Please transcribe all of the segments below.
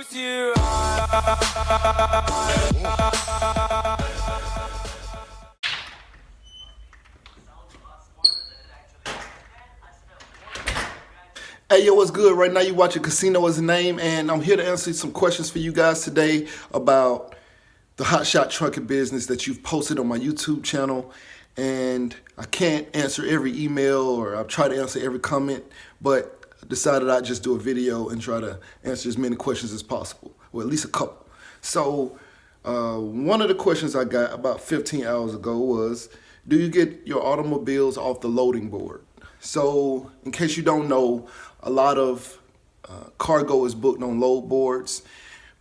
keeps you high. Hey, yo, what's good? Right now you watching Casino Is the Name, and I'm here to answer some questions for you guys today about the hotshot trucking business that you've posted on my YouTube channel. And I can't answer every email, or I've tried to answer every comment, but I decided I'd just do a video and try to answer as many questions as possible, or at least a couple. So one of the questions I got about 15 hours ago was, do you get your automobiles off the loading board? So in case you don't know, a lot of cargo is booked on Loadboards.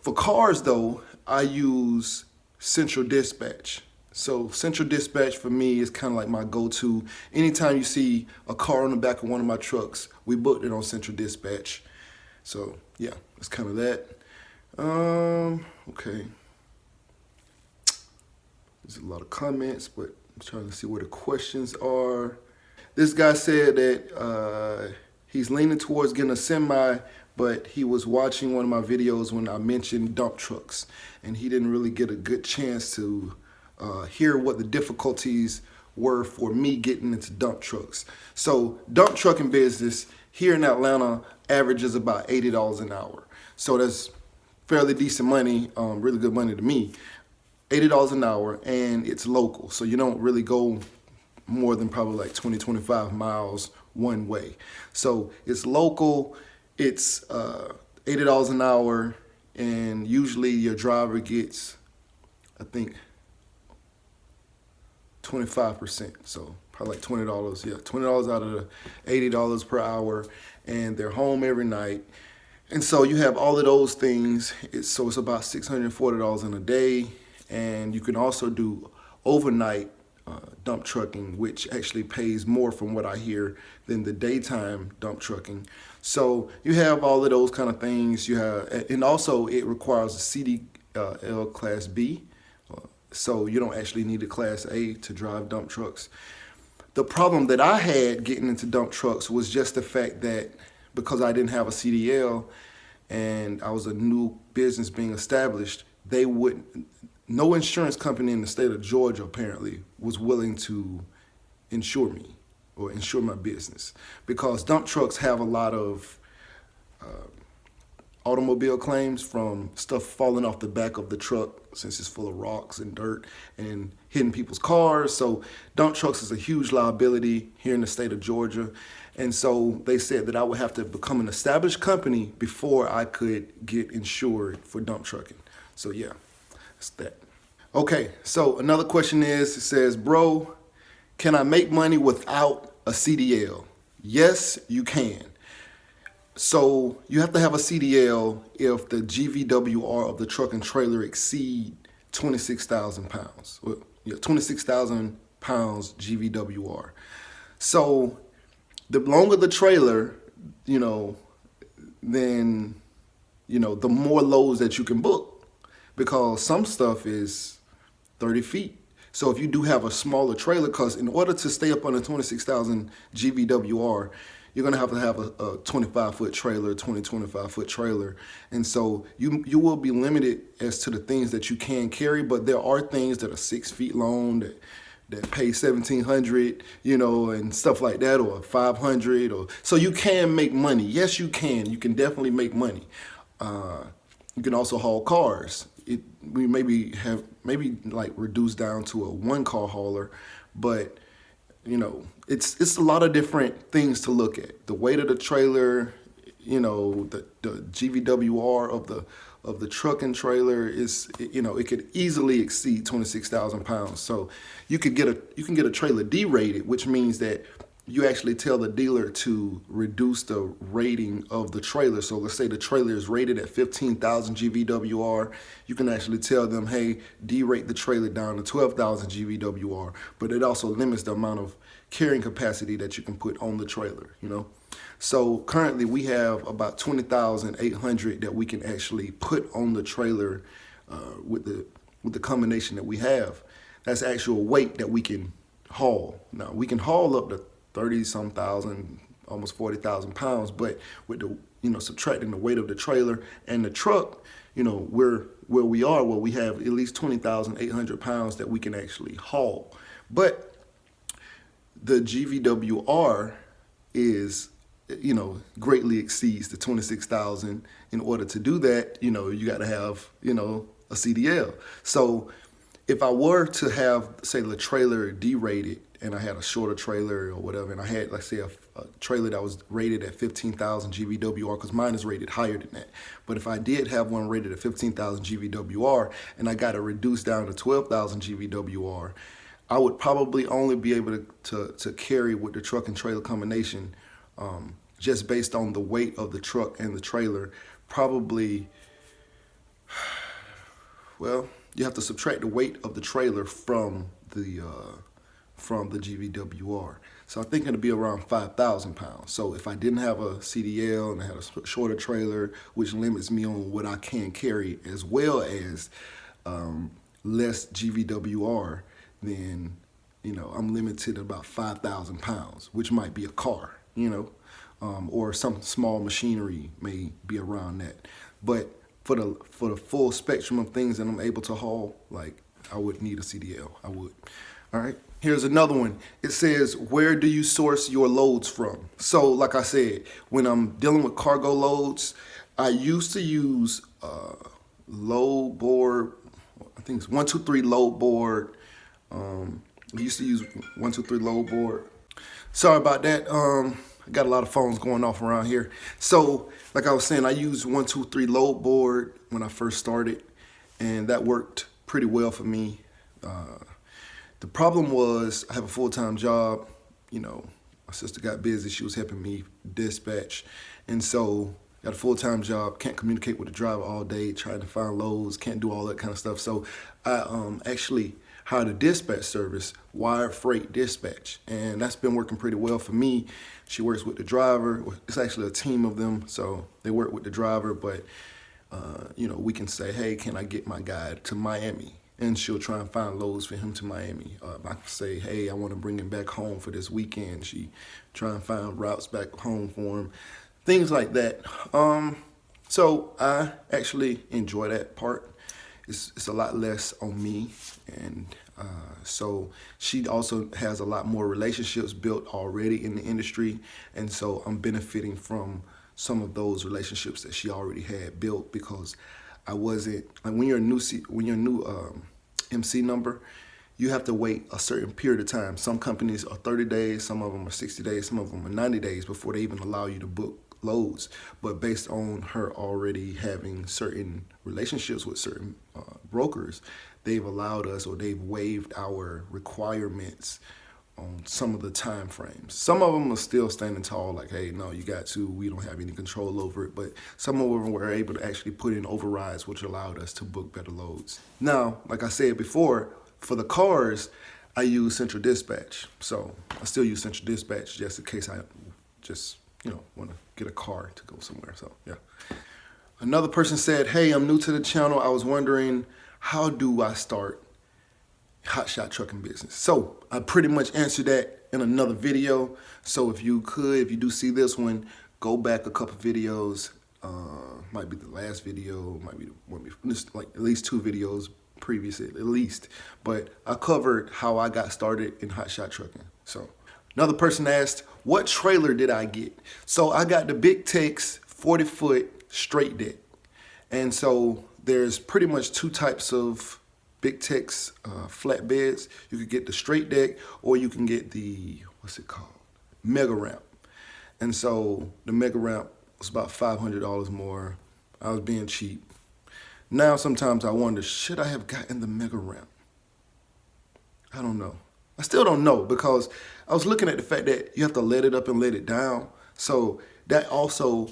For cars though, I use Central Dispatch. So Central Dispatch for me is kind of like my go-to. Anytime you see a car on the back of one of my trucks, we booked it on Central Dispatch. So yeah, that's kind of that. Okay. There's a lot of comments, but I'm trying to see where the questions are. This guy said that he's leaning towards getting a semi, but he was watching one of my videos when I mentioned dump trucks, and he didn't really get a good chance to hear what the difficulties were for me getting into dump trucks. So dump trucking business here in Atlanta averages about $80 an hour. So that's fairly decent money, really good money to me. $80 an hour, and it's local. So you don't really go more than probably like 20, 25 miles one way. So it's local, it's $80 an hour, and usually your driver gets, I think, 25%. So probably like $20, yeah, $20 out of the $80 per hour, and they're home every night. And so you have all of those things. So it's about $640 in a day, and you can also do overnight dump trucking, which actually pays more from what I hear than the daytime dump trucking. So you have all of those kind of things. You have, and also it requires a CDL Class B, so you don't actually need a Class A to drive dump trucks. The problem that I had getting into dump trucks was just the fact that because I didn't have a CDL and I was a new business being established, they wouldn't. No insurance company in the state of Georgia apparently was willing to insure me or insure my business, because dump trucks have a lot of automobile claims from stuff falling off the back of the truck, since it's full of rocks and dirt and hitting people's cars. So dump trucks is a huge liability here in the state of Georgia. And so they said that I would have to become an established company before I could get insured for dump trucking. So yeah. That. Okay, so another question is, it says, bro, can I make money without a CDL? Yes, you can. So you have to have a CDL if the GVWR of the truck and trailer exceed 26,000 pounds. Well, yeah, 26,000 pounds GVWR. So the longer the trailer, then, the more loads that you can book. Because some stuff is 30 feet. So if you do have a smaller trailer, because in order to stay up on the 26,000 GVWR, you're gonna have a 25-foot trailer, 25-foot trailer. And so you will be limited as to the things that you can carry, but there are things that are 6 feet long that pay $1,700, and stuff like that, or $500, or so you can make money. Yes, you can. You can definitely make money. You can also haul cars. We maybe like reduced down to a one-car hauler, but it's a lot of different things to look at. The weight of the trailer, the GVWR of the truck and trailer is, it could easily exceed 26,000 pounds. So you can get a trailer D-rated, which means that you actually tell the dealer to reduce the rating of the trailer. So let's say the trailer is rated at 15,000 GVWR. You can actually tell them, hey, derate the trailer down to 12,000 GVWR. But it also limits the amount of carrying capacity that you can put on the trailer, So currently we have about 20,800 that we can actually put on the trailer with the combination that we have. That's actual weight that we can haul. Now we can haul up to 30-some thousand, almost 40,000 pounds, but with the subtracting the weight of the trailer and the truck, we're where we are, where we have at least 20,800 pounds that we can actually haul. But the GVWR is, greatly exceeds the 26,000. In order to do that, you got to have, a CDL. So if I were to have, say, the trailer derated and I had a shorter trailer or whatever, and I had, let's say, a trailer that was rated at 15,000 GVWR, because mine is rated higher than that. But if I did have one rated at 15,000 GVWR and I got it reduced down to 12,000 GVWR, I would probably only be able to carry with the truck and trailer combination, just based on the weight of the truck and the trailer, probably, well, you have to subtract the weight of the trailer from the GVWR. So I think it'll be around 5,000 pounds. So if I didn't have a CDL and I had a shorter trailer, which limits me on what I can carry, as well as less GVWR, then I'm limited to about 5,000 pounds, which might be a car, or some small machinery may be around that. But for the full spectrum of things that I'm able to haul, like, I would need a CDL. I would. All right. Here's another one. It says, where do you source your loads from? So, like I said, when I'm dealing with cargo loads, I used to use Loadboard. I think it's 123 Loadboard. I used to use 123 Loadboard. Sorry about that. I got a lot of phones going off around here. So, like I was saying, I used 123 Loadboard when I first started, and that worked pretty well for me. The problem was I have a full-time job. My sister got busy. She was helping me dispatch. And so got a full-time job, can't communicate with the driver all day, trying to find loads, can't do all that kind of stuff. So I actually hired a dispatch service, Wire Freight Dispatch. And that's been working pretty well for me. She works with the driver. It's actually a team of them. So they work with the driver, but we can say, hey, can I get my guy to Miami? And she'll try and find loads for him to Miami. I can say, hey, I want to bring him back home for this weekend. She try and find routes back home for him, things like that. So I actually enjoy that part. It's a lot less on me, and so she also has a lot more relationships built already in the industry, and so I'm benefiting from some of those relationships that she already had built, because I wasn't, like, when you're a new MC number, you have to wait a certain period of time. Some companies are 30 days, some of them are 60 days, some of them are 90 days before they even allow you to book loads. But based on her already having certain relationships with certain brokers, they've allowed us, or they've waived our requirements on some of the time frames. Some of them are still standing tall, like, hey, no, you got to, we don't have any control over it. But some of them were able to actually put in overrides, which allowed us to book better loads. Now, like I said before, for the cars, I use Central Dispatch. So I still use Central Dispatch just in case I just, want to get a car to go somewhere. So, yeah. Another person said, hey, I'm new to the channel. I was wondering, how do I start hotshot trucking business? So I pretty much answered that in another video. So if you do see this one, go back a couple videos. Might be the last video, might be just like at least 2 videos previous, at least. But I covered how I got started in hotshot trucking. So another person asked, what trailer did I get? So I got the Big Tex 40-foot straight deck. And so there's pretty much 2 types of Big Tex flatbeds. You could get the straight deck, or you can get the, what's it called? Mega ramp. And so the mega ramp was about $500 more. I was being cheap. Now sometimes I wonder, should I have gotten the mega ramp? I don't know. I still don't know, because I was looking at the fact that you have to let it up and let it down. So that also,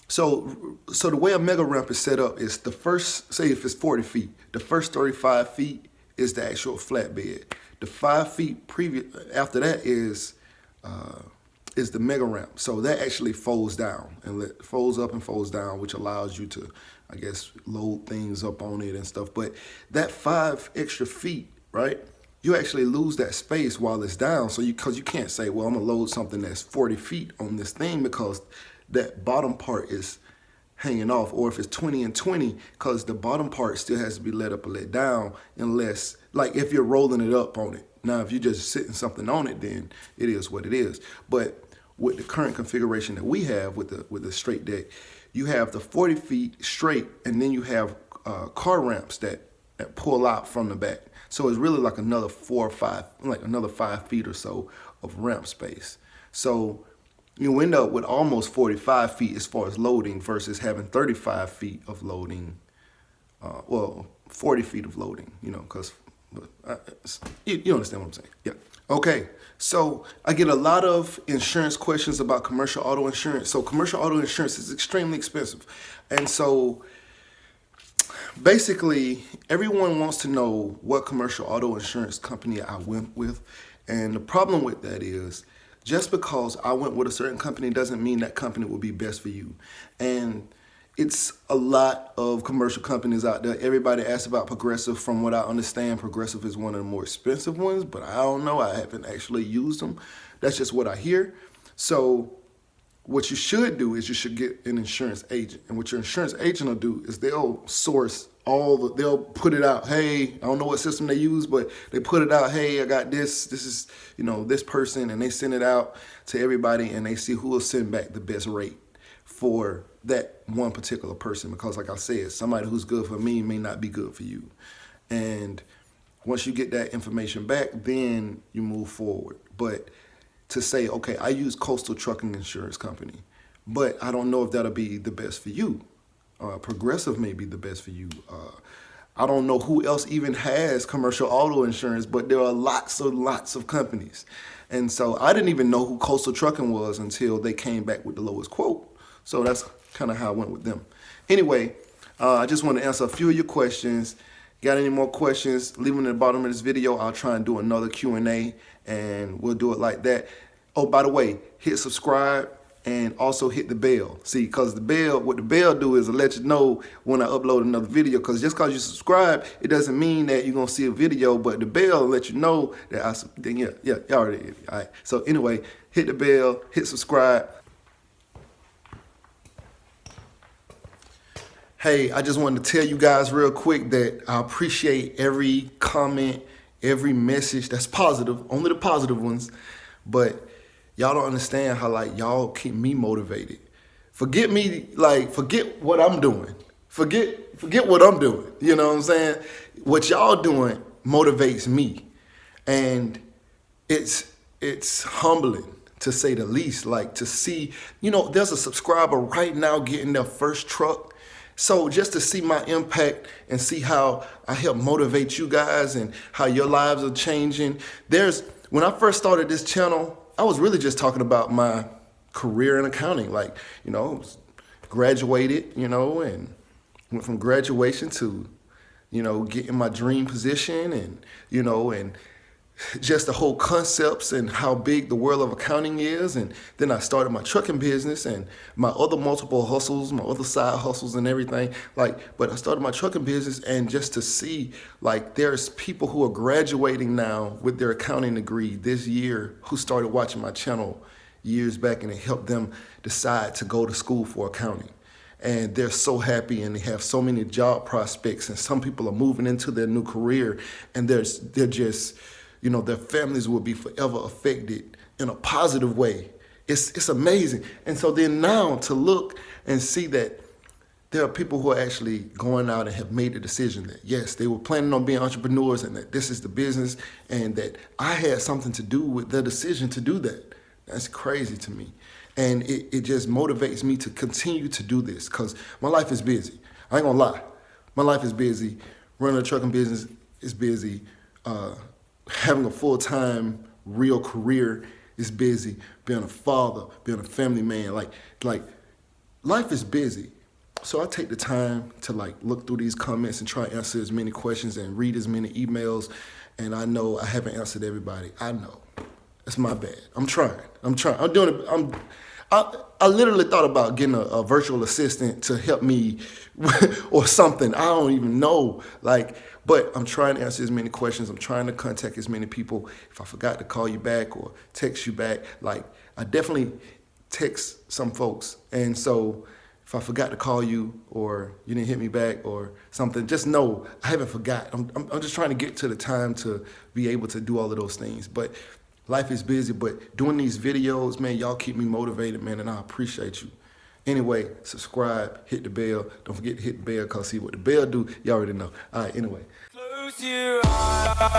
so the way a mega ramp is set up is the first, say if it's 40 feet, the first 35 feet is the actual flatbed. The 5 feet previous after that is the mega ramp. So that actually folds down and folds up and folds down, which allows you to, I guess, load things up on it and stuff. But that 5 extra feet, right? You actually lose that space while it's down. So because you can't say, well, I'm gonna load something that's 40 feet on this thing, because that bottom part is hanging off, or if it's 20 and 20, because the bottom part still has to be let up or let down, unless, like, if you're rolling it up on it. Now, if you're just sitting something on it, then it is what it is. But with the current configuration that we have with the straight deck, you have the 40 feet straight, and then you have car ramps that pull out from the back. So it's really like another 4 or 5, like another 5 feet or so of ramp space. So you end up with almost 45 feet as far as loading versus having 35 feet of loading, 40 feet of loading, because you understand what I'm saying. Yeah. Okay. So I get a lot of insurance questions about commercial auto insurance. So commercial auto insurance is extremely expensive. And so basically, everyone wants to know what commercial auto insurance company I went with. And the problem with that is, just because I went with a certain company doesn't mean that company will be best for you. And it's a lot of commercial companies out there. Everybody asks about Progressive. From what I understand, Progressive is one of the more expensive ones, but I don't know. I haven't actually used them. That's just what I hear. So what you should do is you should get an insurance agent. And what your insurance agent will do is they'll source they'll put it out. Hey, I don't know what system they use, but they put it out. Hey, I got this is, this person, and they send it out to everybody, and they see who will send back the best rate for that one particular person. Because like I said, somebody who's good for me may not be good for you. And once you get that information back, then you move forward. But to say, okay, I use Coastal Trucking Insurance Company, but I don't know if that'll be the best for you. Progressive may be the best for you. I don't know who else even has commercial auto insurance, but there are lots of companies. And so I didn't even know who Coastal Trucking was until they came back with the lowest quote. So that's kind of how I went with them. Anyway, I just want to answer a few of your questions. Got any more questions, leave them at the bottom of this video. I'll try and do another Q&A, and we'll do it like that. Oh, by the way, hit subscribe and also hit the bell. See, because what the bell do is let you know when I upload another video. Because just because you subscribe, it doesn't mean that you're going to see a video, but the bell will let you know that you already did. All right. So anyway, hit the bell, hit subscribe. Hey, I just wanted to tell you guys real quick that I appreciate every comment, every message that's positive, only the positive ones. But y'all don't understand how, y'all keep me motivated. Forget what I'm doing. Forget what I'm doing. You know what I'm saying? What y'all doing motivates me. And it's humbling, to say the least. To see, there's a subscriber right now getting their first truck. So just to see my impact and see how I help motivate you guys and how your lives are changing. When I first started this channel, I was really just talking about my career in accounting. Graduated, and went from graduation to, getting my dream position, and, and just the whole concepts and how big the world of accounting is. And then I started my trucking business and my other multiple hustles, my other side hustles and everything. But I started my trucking business, and just to see, there's people who are graduating now with their accounting degree this year who started watching my channel years back, and it helped them decide to go to school for accounting. And they're so happy, and they have so many job prospects, and some people are moving into their new career, and they're just, their families will be forever affected in a positive way. It's amazing. And so then now to look and see that there are people who are actually going out and have made the decision that, yes, they were planning on being entrepreneurs, and that this is the business, and that I had something to do with their decision to do that. That's crazy to me. And it just motivates me to continue to do this, because my life is busy. I ain't gonna lie. My life is busy. Running a trucking business is busy. Having a full-time real career is busy. Being a father, being a family man, life is busy. So I take the time to look through these comments and try to answer as many questions and read as many emails. And I know I haven't answered everybody. I know. It's my bad. I'm trying. I'm doing it. I literally thought about getting a virtual assistant to help me or something. I don't even know. But I'm trying to answer as many questions. I'm trying to contact as many people. If I forgot to call you back or text you back, I definitely text some folks. And so if I forgot to call you or you didn't hit me back or something, just know I haven't forgot. I'm just trying to get to the time to be able to do all of those things. But life is busy, but doing these videos, man, y'all keep me motivated, man, and I appreciate you. Anyway, subscribe, hit the bell. Don't forget to hit the bell, because see what the bell do, you already know. All right, anyway. Close your eyes.